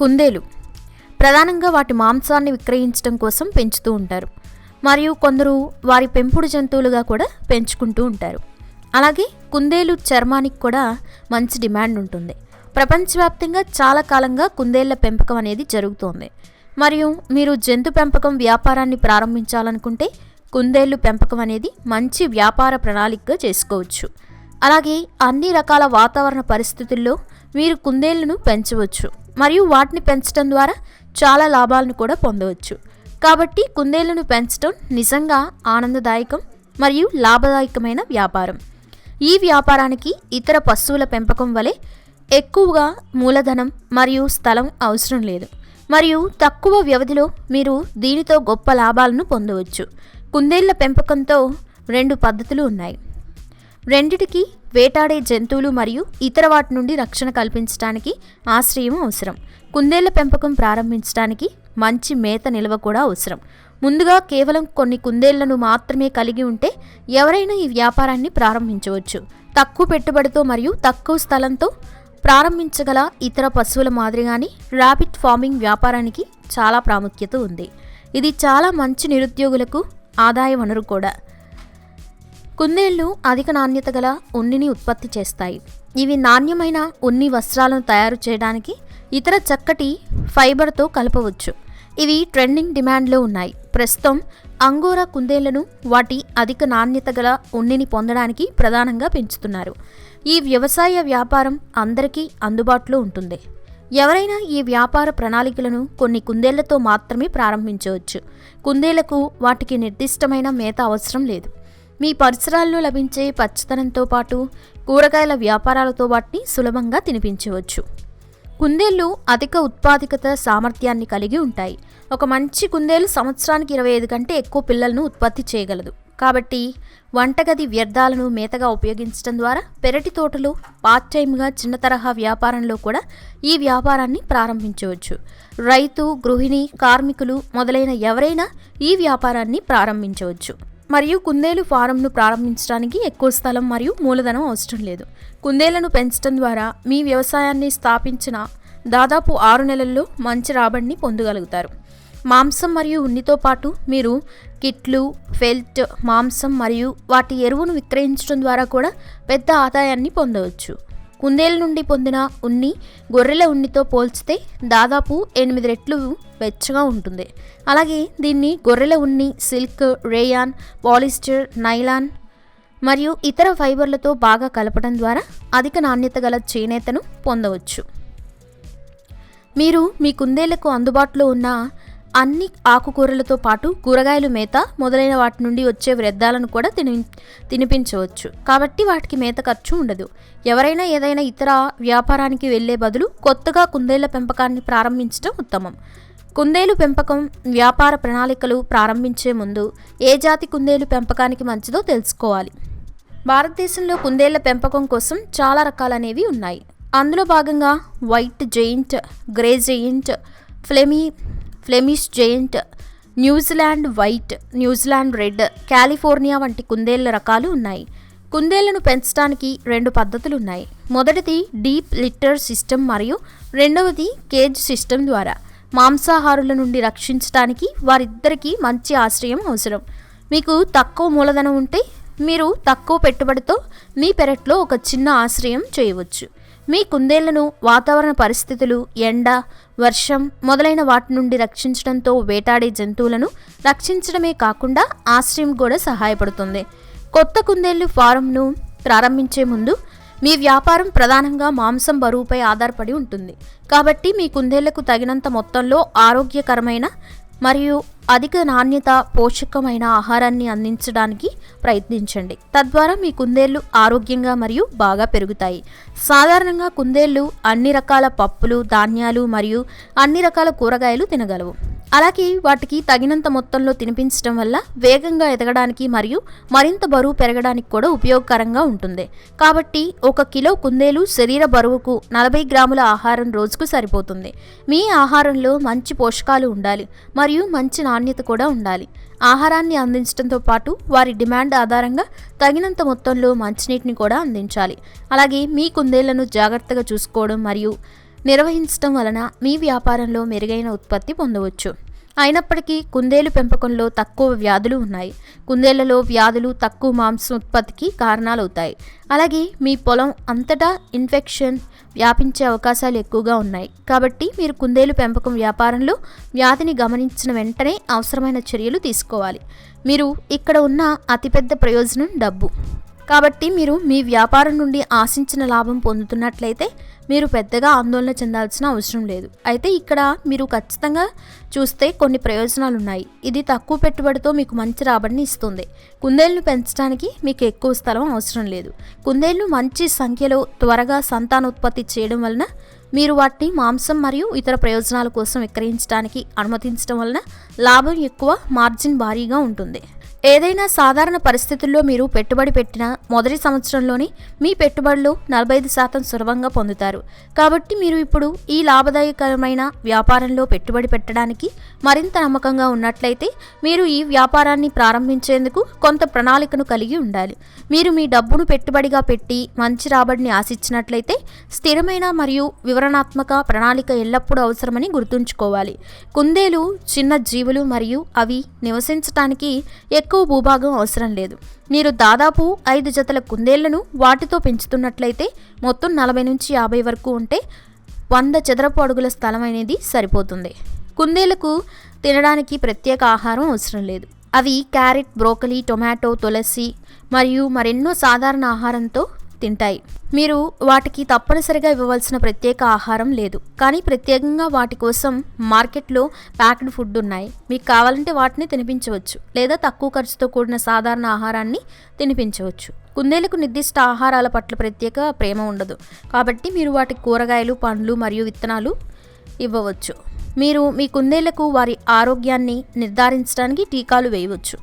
కుందేలు ప్రధానంగా వాటి మాంసాన్ని విక్రయించడం కోసం పెంచుతూ ఉంటారు. మరియు కొందరు వారి పెంపుడు జంతువులుగా కూడా పెంచుకుంటూ ఉంటారు. అలాగే కుందేలు చర్మానికి కూడా మంచి డిమాండ్ ఉంటుంది. ప్రపంచవ్యాప్తంగా చాలా కాలంగా కుందేళ్ల పెంపకం అనేది జరుగుతోంది. మరియు మీరు జంతు పెంపకం వ్యాపారాన్ని ప్రారంభించాలనుకుంటే కుందేళ్లు పెంపకం అనేది మంచి వ్యాపార ప్రణాళికగా చేసుకోవచ్చు. అలాగే అన్ని రకాల వాతావరణ పరిస్థితుల్లో మీరు కుందేళ్లను పెంచవచ్చు మరియు వాటిని పెంచడం ద్వారా చాలా లాభాలను కూడా పొందవచ్చు. కాబట్టి కుందేళ్లను పెంచడం నిజంగా ఆనందదాయకం మరియు లాభదాయకమైన వ్యాపారం. ఈ వ్యాపారానికి ఇతర పశువుల పెంపకం వలె ఎక్కువగా మూలధనం మరియు స్థలం అవసరం లేదు మరియు తక్కువ వ్యవధిలో మీరు దీనితో గొప్ప లాభాలను పొందవచ్చు. కుందేళ్ల పెంపకంతో 2 పద్ధతులు ఉన్నాయి. రెండిటికి వేటాడే జంతువులు మరియు ఇతర వాటి నుండి రక్షణ కల్పించడానికి ఆశ్రయం అవసరం. కుందేళ్ల పెంపకం ప్రారంభించడానికి మంచి మేత నిల్వ కూడా అవసరం. ముందుగా కేవలం కొన్ని కుందేళ్లను మాత్రమే కలిగి ఉంటే ఎవరైనా ఈ వ్యాపారాన్ని ప్రారంభించవచ్చు. తక్కువ పెట్టుబడితో మరియు తక్కువ స్థలంతో ప్రారంభించగల ఇతర పశువుల మాదిరిగానే ర్యాబిట్ ఫార్మింగ్ వ్యాపారానికి చాలా ప్రాముఖ్యత ఉంది. ఇది చాలా మంచి నిరుద్యోగులకు ఆదాయ వనరు కూడా. కుందేళ్లు అధిక నాణ్యత గల ఉన్నిని ఉత్పత్తి చేస్తాయి. ఇవి నాణ్యమైన ఉన్ని వస్త్రాలను తయారు చేయడానికి ఇతర చక్కటి ఫైబర్తో కలపవచ్చు. ఇవి ట్రెండింగ్ డిమాండ్లో ఉన్నాయి. ప్రస్తుతం అంగోరా కుందేళ్లను వాటి అధిక నాణ్యత గల ఉన్నిని పొందడానికి ప్రధానంగా పెంచుతున్నారు. ఈ వ్యవసాయ వ్యాపారం అందరికీ అందుబాటులో ఉంటుంది. ఎవరైనా ఈ వ్యాపార ప్రణాళికలను కొన్ని కుందేళ్లతో మాత్రమే ప్రారంభించవచ్చు. కుందేళ్లకు వాటికి నిర్దిష్టమైన మేత అవసరం లేదు. మీ పరిసరాల్లో లభించే పచ్చదనంతో పాటు కూరగాయల వ్యాపారాలతో వాటిని సులభంగా తినిపించవచ్చు. కుందేళ్లు అధిక ఉత్పాదకత సామర్థ్యాన్ని కలిగి ఉంటాయి. ఒక మంచి కుందేలు సంవత్సరానికి 25 కంటే ఎక్కువ పిల్లలను ఉత్పత్తి చేయగలదు. కాబట్టి వంటగది వ్యర్థాలను మేతగా ఉపయోగించడం ద్వారా పెరటి తోటలు పార్ట్ టైమ్గా చిన్న తరహా వ్యాపారంలో కూడా ఈ వ్యాపారాన్ని ప్రారంభించవచ్చు. రైతు, గృహిణి, కార్మికులు మొదలైన ఎవరైనా ఈ వ్యాపారాన్ని ప్రారంభించవచ్చు. మరియు కుందేలు ఫారంను ప్రారంభించడానికి ఎక్కువ స్థలం మరియు మూలధనం అవసరం లేదు. కుందేళ్లను పెంచడం ద్వారా మీ వ్యవసాయాన్ని స్థాపించిన దాదాపు 6 నెలల్లో మంచి రాబడిని పొందగలుగుతారు. మాంసం మరియు ఉన్నితో పాటు మీరు కిట్లు, ఫెల్ట్, మాంసం మరియు వాటి ఎరువును విక్రయించడం ద్వారా కూడా పెద్ద ఆదాయాన్ని పొందవచ్చు. కుందేళ్ల నుండి పొందిన ఉన్ని గొర్రెల ఉన్నితో పోల్చితే దాదాపు 8 రెట్లు వెచ్చగా ఉంటుంది. అలాగే దీన్ని గొర్రెల ఉన్ని, సిల్క్, రేయాన్, పాలిస్టర్, నైలాన్ మరియు ఇతర ఫైబర్లతో బాగా కలపడం ద్వారా అధిక నాణ్యత గల చేనేతను పొందవచ్చు. మీరు మీ కుందేళ్లకు అందుబాటులో ఉన్న అన్ని ఆకుకూరలతో పాటు కూరగాయలు, మేత మొదలైన వాటి నుండి వచ్చే వ్యర్థాలను కూడా తినిపించవచ్చు. కాబట్టి వాటికి మేత ఖర్చు ఉండదు. ఎవరైనా ఏదైనా ఇతర వ్యాపారానికి వెళ్లే బదులు కొత్తగా కుందేళ్ల పెంపకాన్ని ప్రారంభించడం ఉత్తమం. కుందేలు పెంపకం వ్యాపార ప్రణాళికలు ప్రారంభించే ముందు ఏ జాతి కుందేలు పెంపకానికి మంచిదో తెలుసుకోవాలి. భారతదేశంలో కుందేళ్ల పెంపకం కోసం చాలా రకాలనేవి ఉన్నాయి. అందులో భాగంగా white giant, grey giant, Flemish giant, New Zealand white, New Zealand red, California వంటి కుందేళ్ల రకాలు ఉన్నాయి. కుందేళ్లను పెంచడానికి 2 పద్ధతులు ఉన్నాయి. మొదటిది డీప్ లిట్టర్ సిస్టమ్ మరియు రెండవది కేజ్ సిస్టమ్ ద్వారా. మాంసాహారుల నుండి రక్షించడానికి వారిద్దరికీ మంచి ఆశ్రయం అవసరం. మీకు తక్కువ మూలధనం ఉంటే మీరు తక్కువ పెట్టుబడితో మీ పెరట్లో ఒక చిన్న ఆశ్రయం చేయవచ్చు. మీ కుందేళ్లను వాతావరణ పరిస్థితులు, ఎండ, వర్షం మొదలైన వాటి నుండి రక్షించడంతో వేటాడే జంతువులను రక్షించడమే కాకుండా ఆశ్రయం కూడా సహాయపడుతుంది. కొత్త కుందేళ్లు ఫారంను ప్రారంభించే ముందు మీ వ్యాపారం ప్రధానంగా మాంసం బరువుపై ఆధారపడి ఉంటుంది. కాబట్టి మీ కుందేళ్లకు తగినంత మొత్తంలో ఆరోగ్యకరమైన మరియు అధిక నాణ్యత పోషకమైన ఆహారాన్ని అందించడానికి ప్రయత్నించండి. తద్వారా మీ కుందేళ్లు ఆరోగ్యంగా మరియు బాగా పెరుగుతాయి. సాధారణంగా కుందేళ్లు అన్ని రకాల పప్పులు, ధాన్యాలు మరియు అన్ని రకాల కూరగాయలు తినగలవు. అలాగే వాటికి తగినంత మొత్తంలో తినిపించడం వల్ల వేగంగా ఎదగడానికి మరియు మరింత బరువు పెరగడానికి కూడా ఉపయోగకరంగా ఉంటుంది. కాబట్టి 1 కిలో కుందేలు శరీర బరువుకు 40 గ్రాముల ఆహారం రోజుకు సరిపోతుంది. మీ ఆహారంలో మంచి పోషకాలు ఉండాలి మరియు మంచి నాణ్యత కూడా ఉండాలి. ఆహారాన్ని అందించడంతో పాటు వారి డిమాండ్ ఆధారంగా తగినంత మొత్తంలో మంచినీటిని కూడా అందించాలి. అలాగే మీ కుందేళ్లను జాగ్రత్తగా చూసుకోవడం మరియు నిర్వహించడం వలన మీ వ్యాపారంలో మెరుగైన ఉత్పత్తి పొందవచ్చు. అయినప్పటికీ కుందేలు పెంపకంలో తక్కువ వ్యాధులు ఉన్నాయి. కుందేళ్లలో వ్యాధులు తక్కువ మాంసం ఉత్పత్తికి కారణాలవుతాయి. అలాగే మీ పొలం అంతటా ఇన్ఫెక్షన్ వ్యాపించే అవకాశాలు ఎక్కువగా ఉన్నాయి. కాబట్టి మీరు కుందేలు పెంపకం వ్యాపారంలో వ్యాధిని గమనించిన వెంటనే అవసరమైన చర్యలు తీసుకోవాలి. మీరు ఇక్కడ ఉన్న అతిపెద్ద ప్రయోజనం డబ్బు. కాబట్టి మీరు మీ వ్యాపారం నుండి ఆశించిన లాభం పొందుతున్నట్లయితే మీరు పెద్దగా ఆందోళన చెందాల్సిన అవసరం లేదు. అయితే ఇక్కడ మీరు ఖచ్చితంగా చూస్తే కొన్ని ప్రయోజనాలు ఉన్నాయి. ఇది తక్కువ పెట్టుబడితో మీకు మంచి రాబడిని ఇస్తుంది. కుందేళ్లను పెంచడానికి మీకు ఎక్కువ స్థలం అవసరం లేదు. కుందేళ్లు మంచి సంఖ్యలో త్వరగా సంతానోత్పత్తి చేయడం వలన మీరు వాటిని మాంసం మరియు ఇతర ప్రయోజనాల కోసం విక్రయించడానికి అనుమతించడం వలన లాభం ఎక్కువ, మార్జిన్ భారీగా ఉంటుంది. ఏదైనా సాధారణ పరిస్థితుల్లో మీరు పెట్టుబడి పెట్టిన మొదటి సంవత్సరంలోని మీ పెట్టుబడులు 45% సులభంగా పొందుతారు. కాబట్టి మీరు ఇప్పుడు ఈ లాభదాయకమైన వ్యాపారంలో పెట్టుబడి పెట్టడానికి మరింత నమ్మకంగా ఉన్నట్లయితే మీరు ఈ వ్యాపారాన్ని ప్రారంభించేందుకు కొంత ప్రణాళికను కలిగి ఉండాలి. మీరు మీ డబ్బును పెట్టుబడిగా పెట్టి మంచి రాబడిని ఆశించినట్లయితే స్థిరమైన మరియు వివరణాత్మక ప్రణాళిక ఎల్లప్పుడూ అవసరమని గుర్తుంచుకోవాలి. కుందేలు చిన్న జీవులు మరియు అవి నివసించడానికి ఎక్కువ భూభాగం అవసరం లేదు. మీరు దాదాపు 5 జతల కుందేళ్లను వాటితో పెంచుతున్నట్లయితే మొత్తం 40 నుంచి 50 వరకు ఉంటే 100 చదరపు అడుగుల స్థలం అనేది సరిపోతుంది. కుందేళ్లకు తినడానికి ప్రత్యేక ఆహారం అవసరం లేదు. అవి క్యారెట్, బ్రోకలీ, టొమాటో, తులసి మరియు మరెన్నో సాధారణ ఆహారంతో తింటాయి. మీరు వాటికి తప్పనిసరిగా ఇవ్వవలసిన ప్రత్యేక ఆహారం లేదు. కానీ ప్రత్యేకంగా వాటి కోసం మార్కెట్లో ప్యాక్డ్ ఫుడ్ ఉన్నాయి. మీకు కావాలంటే వాటిని తినిపించవచ్చు లేదా తక్కువ ఖర్చుతో కూడిన సాధారణ ఆహారాన్ని తినిపించవచ్చు. కుందేళ్లకు నిర్దిష్ట ఆహారాల పట్ల ప్రత్యేక ప్రేమ ఉండదు. కాబట్టి మీరు వాటికి కూరగాయలు, పండ్లు మరియు విత్తనాలు ఇవ్వవచ్చు. మీరు మీ కుందేళ్లకు వారి ఆరోగ్యాన్ని నిర్ధారించడానికి టీకాలు వేయవచ్చు.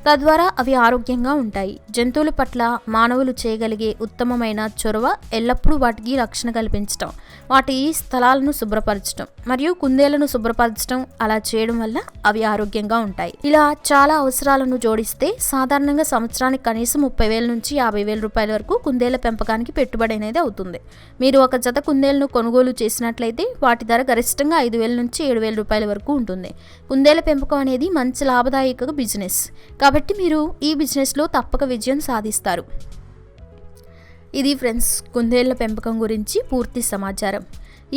తద్వారా అవి ఆరోగ్యంగా ఉంటాయి. జంతువుల పట్ల మానవులు చేయగలిగే ఉత్తమమైన చొరవ ఎల్లప్పుడూ వాటికి రక్షణ కల్పించడం, వాటి స్థలాలను శుభ్రపరచడం మరియు కుందేళ్లను శుభ్రపరచడం. అలా చేయడం వల్ల అవి ఆరోగ్యంగా ఉంటాయి. ఇలా చాలా అవసరాలను జోడిస్తే సాధారణంగా సంవత్సరానికి కనీసం 30,000 నుంచి 50,000 రూపాయల వరకు కుందేళ్ల పెంపకానికి పెట్టుబడి అనేది అవుతుంది. మీరు ఒక జత కుందేళ్లను కొనుగోలు చేసినట్లయితే వాటి ధర గరిష్టంగా 5,000 నుంచి 7,000 రూపాయల వరకు ఉంటుంది. కుందేళ్ల పెంపకం అనేది మంచి లాభదాయక బిజినెస్. కాబట్టి మీరు ఈ బిజినెస్లో తప్పక విజయం సాధిస్తారు. ఇది ఫ్రెండ్స్, కుందేళ్ల పెంపకం గురించి పూర్తి సమాచారం.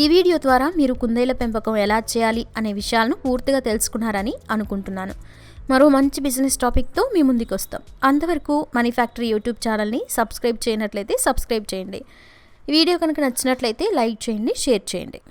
ఈ వీడియో ద్వారా మీరు కుందేళ్ల పెంపకం ఎలా చేయాలి అనే విషయాలను పూర్తిగా తెలుసుకున్నారని అనుకుంటున్నాను. మరో మంచి బిజినెస్ టాపిక్తో మీ ముందుకు వస్తాం. అంతవరకు మనీ ఫ్యాక్టరీ యూట్యూబ్ ఛానల్ని సబ్స్క్రైబ్ చేయనట్లయితే సబ్స్క్రైబ్ చేయండి. ఈ వీడియో కనుక నచ్చినట్లయితే లైక్ చేయండి, షేర్ చేయండి.